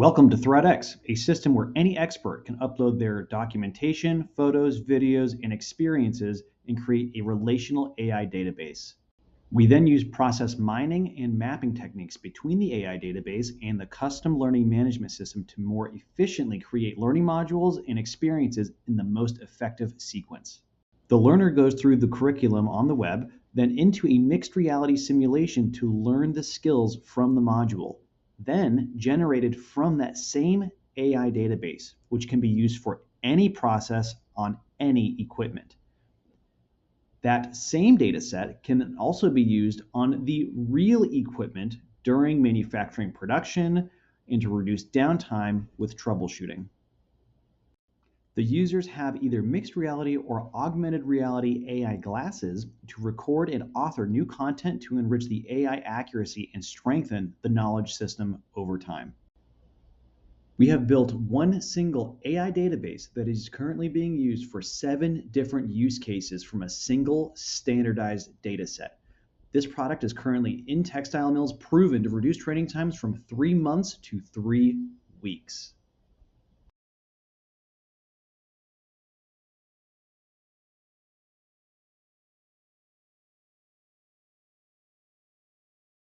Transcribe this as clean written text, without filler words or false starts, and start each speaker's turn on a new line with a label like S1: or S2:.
S1: Welcome to ThreadX, a system where any expert can upload their documentation, photos, videos, and experiences and create a relational AI database. We then use process mining and mapping techniques between the AI database and the custom learning management system to more efficiently create learning modules and experiences in the most effective sequence. The learner goes through the curriculum on the web, then into a mixed reality simulation to learn the skills from the module, then generated from that same AI database, which can be used for any process on any equipment. That same data set can also be used on the real equipment during manufacturing production and to reduce downtime with troubleshooting. The users have either mixed reality or augmented reality AI glasses to record and author new content to enrich the AI accuracy and strengthen the knowledge system over time. We have built one single AI database that is currently being used for 7 different use cases from a single standardized data set. This product is currently in textile mills, proven to reduce training times from 3 months to 3 weeks.